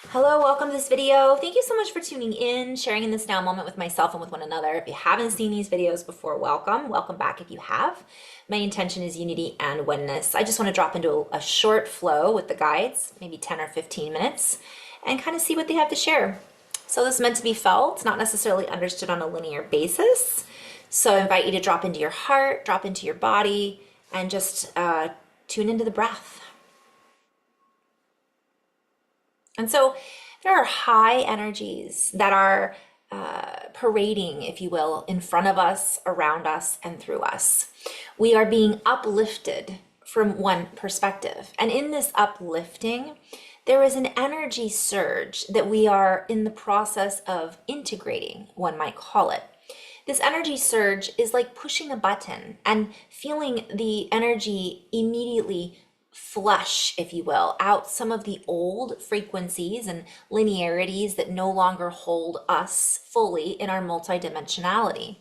Hello, welcome to this video. Thank you so much for tuning in, sharing in this now moment with myself and with one another. If you haven't seen these videos before, welcome. Welcome back if you have. My intention is unity and oneness. I just want to drop into a short flow with the guides, maybe 10 or 15 minutes, and kind of see what they have to share. So this is meant to be felt, not necessarily understood on a linear basis. So I invite you to drop into your heart, drop into your body, and just tune into the breath. And so there are high energies that are parading, if you will, in front of us, around us, and through us. We are being uplifted from one perspective. And in this uplifting, there is an energy surge that we are in the process of integrating, one might call it. This energy surge is like pushing a button and feeling the energy immediately flush, if you will, out some of the old frequencies and linearities that no longer hold us fully in our multidimensionality.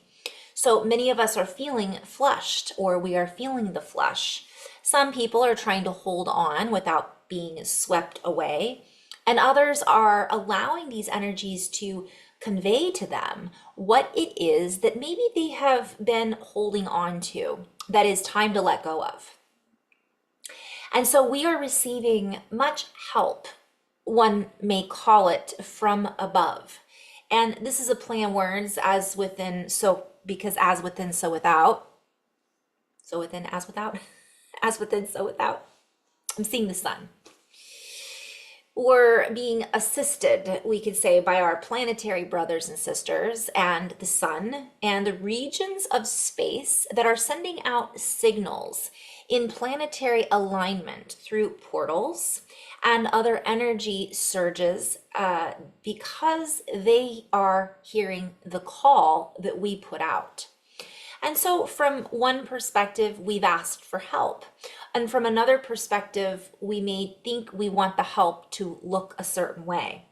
So many of us are feeling flushed, or we are feeling the flush. Some people are trying to hold on without being swept away, and others are allowing these energies to convey to them what it is that maybe they have been holding on to that is time to let go of. And so we are receiving much help, one may call it, from above. And this is a play on words, as within, so because as within, so without. So within, as without. As within, so without. I'm seeing the sun. We're being assisted, we could say, by our planetary brothers and sisters and the sun and the regions of space that are sending out signals in planetary alignment through portals and other energy surges because they are hearing the call that we put out. And so from one perspective, we've asked for help. And from another perspective, we may think we want the help to look a certain way.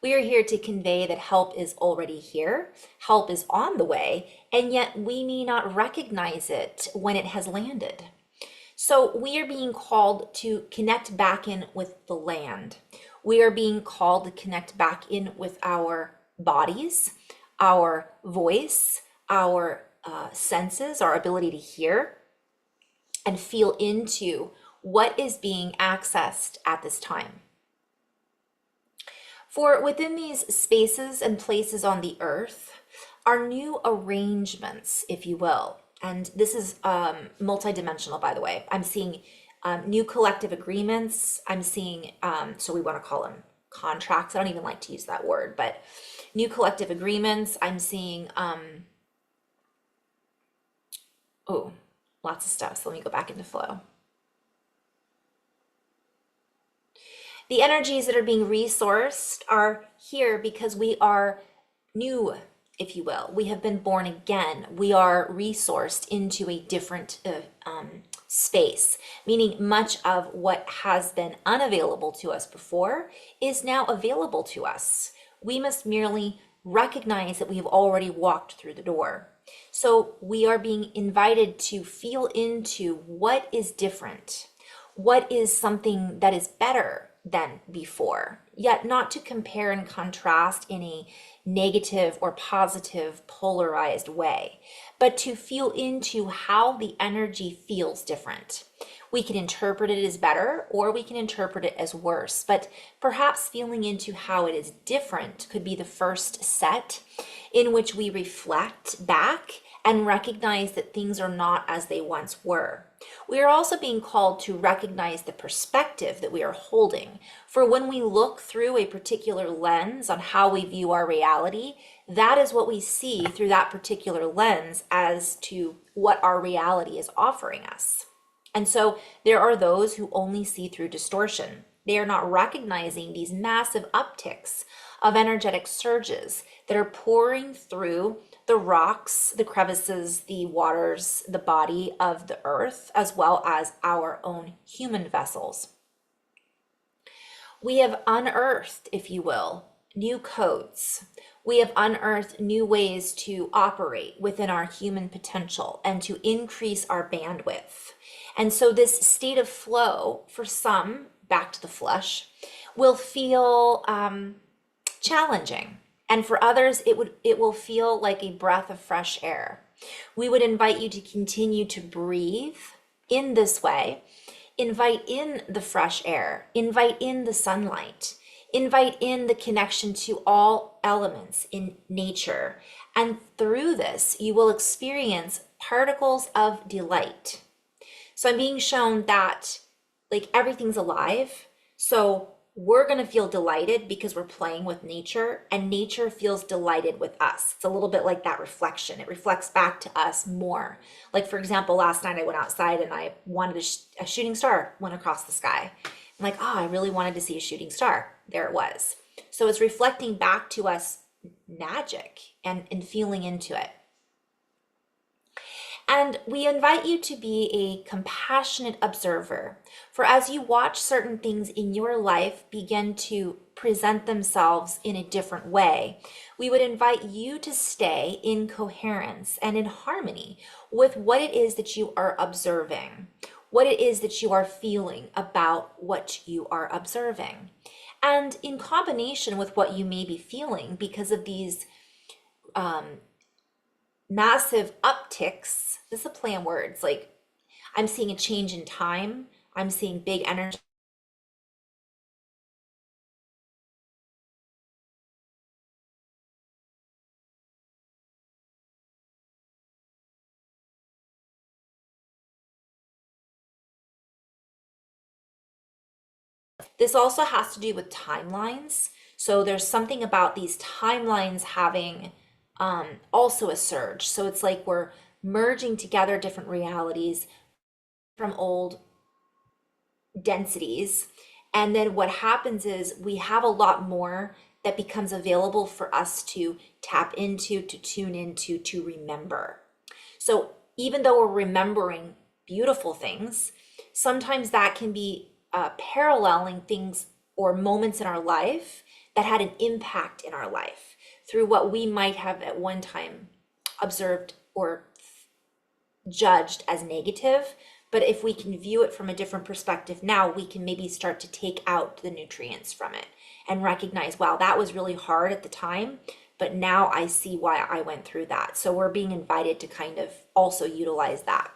We are here to convey that help is already here, help is on the way, and yet we may not recognize it when it has landed. So we are being called to connect back in with the land. We are being called to connect back in with our bodies, our voice, our senses, our ability to hear and feel into what is being accessed at this time. For within these spaces and places on the earth are new arrangements, if you will. And this is multidimensional, by the way. I'm seeing new collective agreements. I'm seeing, so we want to call them contracts. I don't even like to use that word, but new collective agreements. I'm seeing, oh, lots of stuff. So let me go back into flow. The energies that are being resourced are here because we are new, if you will. We have been born again. We are resourced into a different space, meaning much of what has been unavailable to us before is now available to us. We must merely recognize that we have already walked through the door. So we are being invited to feel into what is different, what is something that is better than before, yet not to compare and contrast in a negative or positive polarized way, but to feel into how the energy feels different. We can interpret it as better or we can interpret it as worse, but perhaps feeling into how it is different could be the first set in which we reflect back and recognize that things are not as they once were. We are also being called to recognize the perspective that we are holding. For when we look through a particular lens on how we view our reality, that is what we see through that particular lens as to what our reality is offering us. And so there are those who only see through distortion. They are not recognizing these massive upticks of energetic surges that are pouring through the rocks, the crevices, the waters, the body of the earth, as well as our own human vessels. We have unearthed, if you will, new codes. We have unearthed new ways to operate within our human potential and to increase our bandwidth. And so this state of flow, for some, back to the flesh, will feel challenging. And for others, it will feel like a breath of fresh air. We would invite you to continue to breathe in this way. Invite in the fresh air, invite in the sunlight, invite in the connection to all elements in nature. And through this, you will experience particles of delight. So I'm being shown that like everything's alive. So we're going to feel delighted because we're playing with nature, and nature feels delighted with us. It's a little bit like that reflection. It reflects back to us more. Like, for example, last night I went outside and I wanted a shooting star went across the sky. I'm like, oh, I really wanted to see a shooting star. There it was. So it's reflecting back to us magic and feeling into it. And we invite you to be a compassionate observer. For as you watch certain things in your life begin to present themselves in a different way, we would invite you to stay in coherence and in harmony with what it is that you are observing, what it is that you are feeling about what you are observing. And in combination with what you may be feeling because of these massive upticks, this is a play on words, like I'm seeing a change in time, I'm seeing big energy. This also has to do with timelines. So there's something about these timelines having also a surge. So it's like we're merging together different realities from old densities. And then what happens is we have a lot more that becomes available for us to tap into, to tune into, to remember. So even though we're remembering beautiful things, sometimes that can be paralleling things or moments in our life that had an impact in our life through what we might have at one time observed or judged as negative. But if we can view it from a different perspective now, we can maybe start to take out the nutrients from it and recognize, wow, that was really hard at the time, but now I see why I went through that. So we're being invited to kind of also utilize that.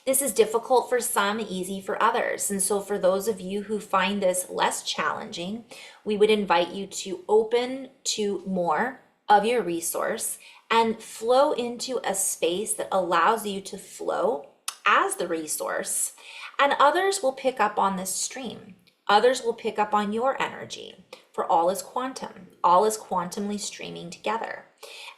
This is difficult for some, easy for others. And so for those of you who find this less challenging, we would invite you to open to more of your resource and flow into a space that allows you to flow as the resource. And others will pick up on this stream. Others will pick up on your energy, for all is quantum. All is quantumly streaming together.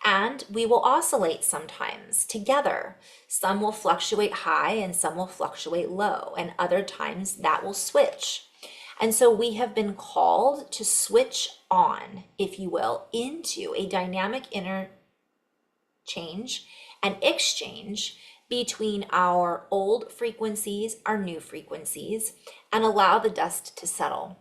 And we will oscillate sometimes together. Some will fluctuate high and some will fluctuate low, and other times that will switch. And so we have been called to switch on, if you will, into a dynamic interchange and exchange between our old frequencies, our new frequencies, and allow the dust to settle.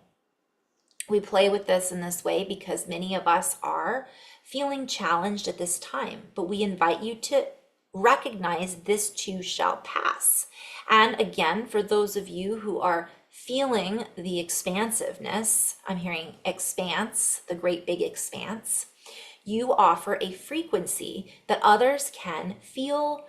We play with this in this way because many of us are feeling challenged at this time, but we invite you to recognize this too shall pass. And again, for those of you who are feeling the expansiveness, I'm hearing expanse, the great big expanse, you offer a frequency that others can feel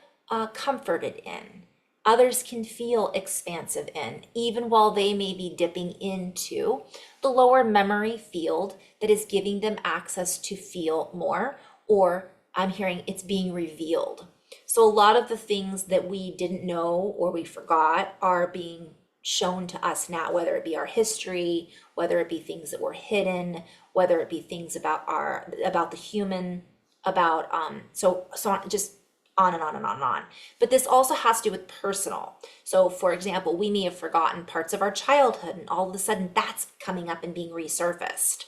comforted in. Others can feel expansive in, even while they may be dipping into the lower memory field that is giving them access to feel more, or I'm hearing it's being revealed. So a lot of the things that we didn't know or we forgot are being shown to us now, whether it be our history, whether it be things that were hidden, whether it be things about the human, about so on, just on and on and on and on. But this also has to do with personal. So for example, we may have forgotten parts of our childhood and all of a sudden that's coming up and being resurfaced.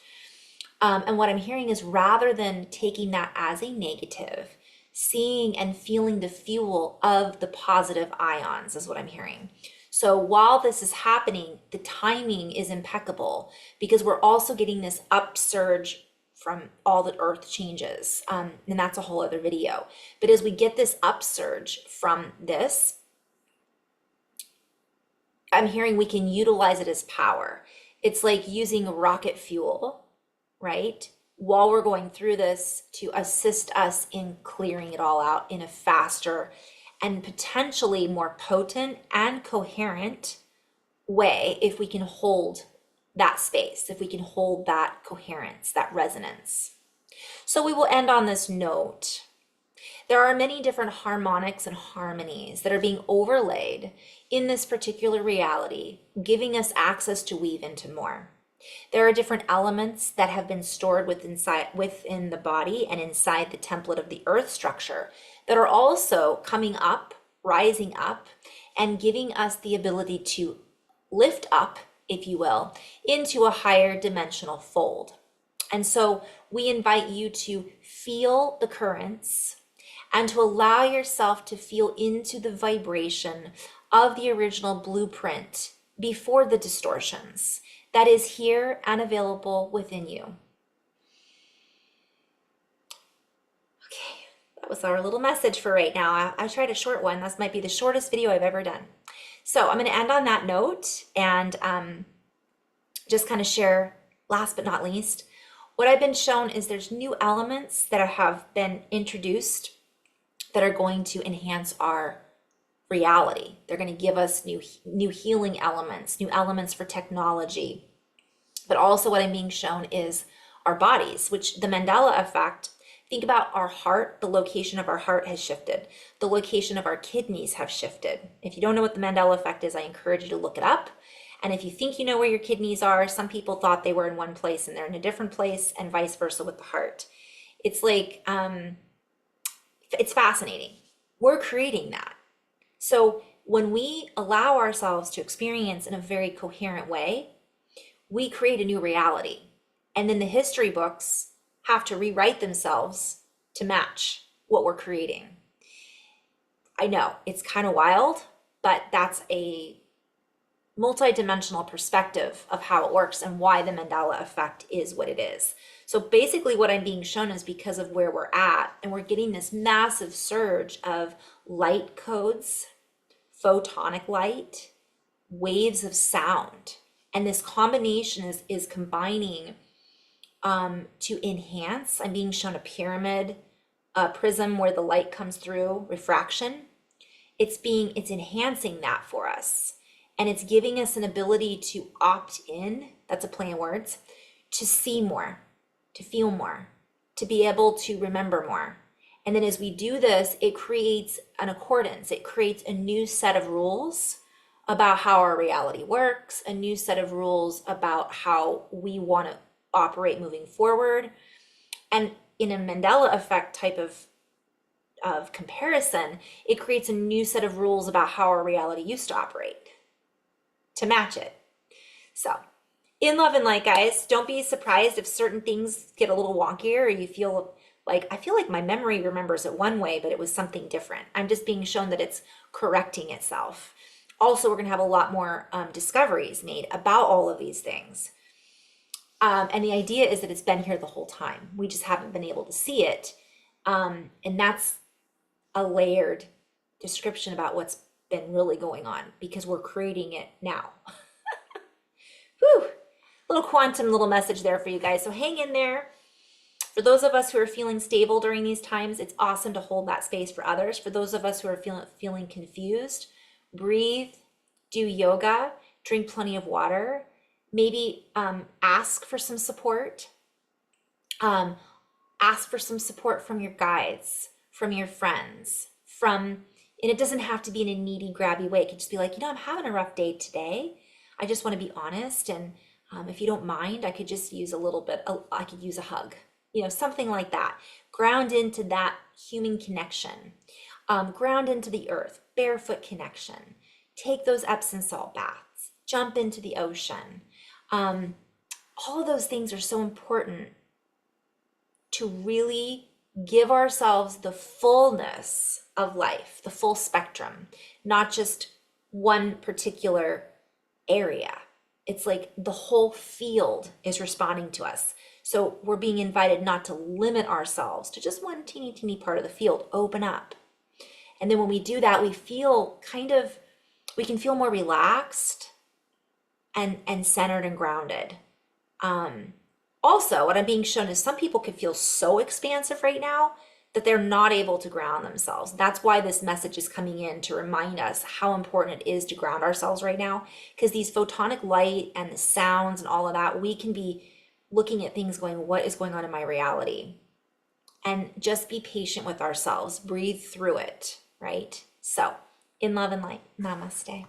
And what I'm hearing is rather than taking that as a negative, seeing and feeling the fuel of the positive ions is what I'm hearing. So while this is happening, the timing is impeccable because we're also getting this upsurge from all the earth changes. And that's a whole other video. But as we get this upsurge from this, I'm hearing we can utilize it as power. It's like using rocket fuel, right? While we're going through this to assist us in clearing it all out in a faster and potentially more potent and coherent way if we can hold that space, if we can hold that coherence, that resonance. So we will end on this note. There are many different harmonics and harmonies that are being overlaid in this particular reality, giving us access to weave into more. There are different elements that have been stored within the body and inside the template of the earth structure that are also coming up, rising up, and giving us the ability to lift up, if you will, into a higher dimensional fold. And so we invite you to feel the currents and to allow yourself to feel into the vibration of the original blueprint before the distortions that is here and available within you. Okay, that was our little message for right now. I tried a short one. This might be the shortest video I've ever done. So I'm going to end on that note and just kind of share, last but not least, what I've been shown is there's new elements that have been introduced that are going to enhance our reality. They're going to give us new healing elements, new elements for technology. But also what I'm being shown is our bodies, which the Mandela effect, think about our heart, the location of our heart has shifted. The location of our kidneys have shifted. If you don't know what the Mandela effect is, I encourage you to look it up. And if you think you know where your kidneys are, some people thought they were in one place and they're in a different place, and vice versa with the heart. It's like, it's fascinating. We're creating that. So when we allow ourselves to experience in a very coherent way, we create a new reality. And then the history books have to rewrite themselves to match what we're creating. I know it's kind of wild, but that's a multidimensional perspective of how it works and why the Mandela effect is what it is. So basically what I'm being shown is because of where we're at, and we're getting this massive surge of light codes, photonic light, waves of sound. And this combination is combining to enhance. I'm being shown a pyramid, a prism where the light comes through, refraction. It's enhancing that for us. And it's giving us an ability to opt in, that's a play on words, to see more, to feel more, to be able to remember more. And then as we do this, it creates an accordance. It creates a new set of rules about how our reality works, a new set of rules about how we want to operate moving forward. And in a Mandela effect type of comparison, it creates a new set of rules about how our reality used to operate to match it. So in love and light, guys, don't be surprised if certain things get a little wonkier or you feel like, I feel like my memory remembers it one way, but it was something different. I'm just being shown that it's correcting itself. Also, we're going to have a lot more discoveries made about all of these things. And the idea is that it's been here the whole time. We just haven't been able to see it. And that's a layered description about what's been really going on because we're creating it now. Whew. Little quantum little message there for you guys. So hang in there. For those of us who are feeling stable during these times, it's awesome to hold that space for others. For those of us who are feeling confused, breathe, do yoga, drink plenty of water, maybe ask for some support. Ask for some support from your guides, from your friends, and it doesn't have to be in a needy, grabby way. It could just be like, I'm having a rough day today. I just want to be honest. And if you don't mind, I could just use a little bit, I could use a hug, something like that. Ground into that human connection. Ground into the earth, barefoot connection. Take those Epsom salt baths. Jump into the ocean. All of those things are so important to really give ourselves the fullness of life, the full spectrum, not just one particular area. It's like the whole field is responding to us. So we're being invited not to limit ourselves to just one teeny, teeny part of the field. Open up. And then when we do that, we can feel more relaxed. and centered and grounded. Also, what I'm being shown is some people can feel so expansive right now that they're not able to ground themselves. That's why this message is coming in to remind us how important it is to ground ourselves right now, because these photonic light and the sounds and all of that, we can be looking at things going, what is going on in my reality? And just be patient with ourselves, breathe through it, right? So, in love and light, namaste.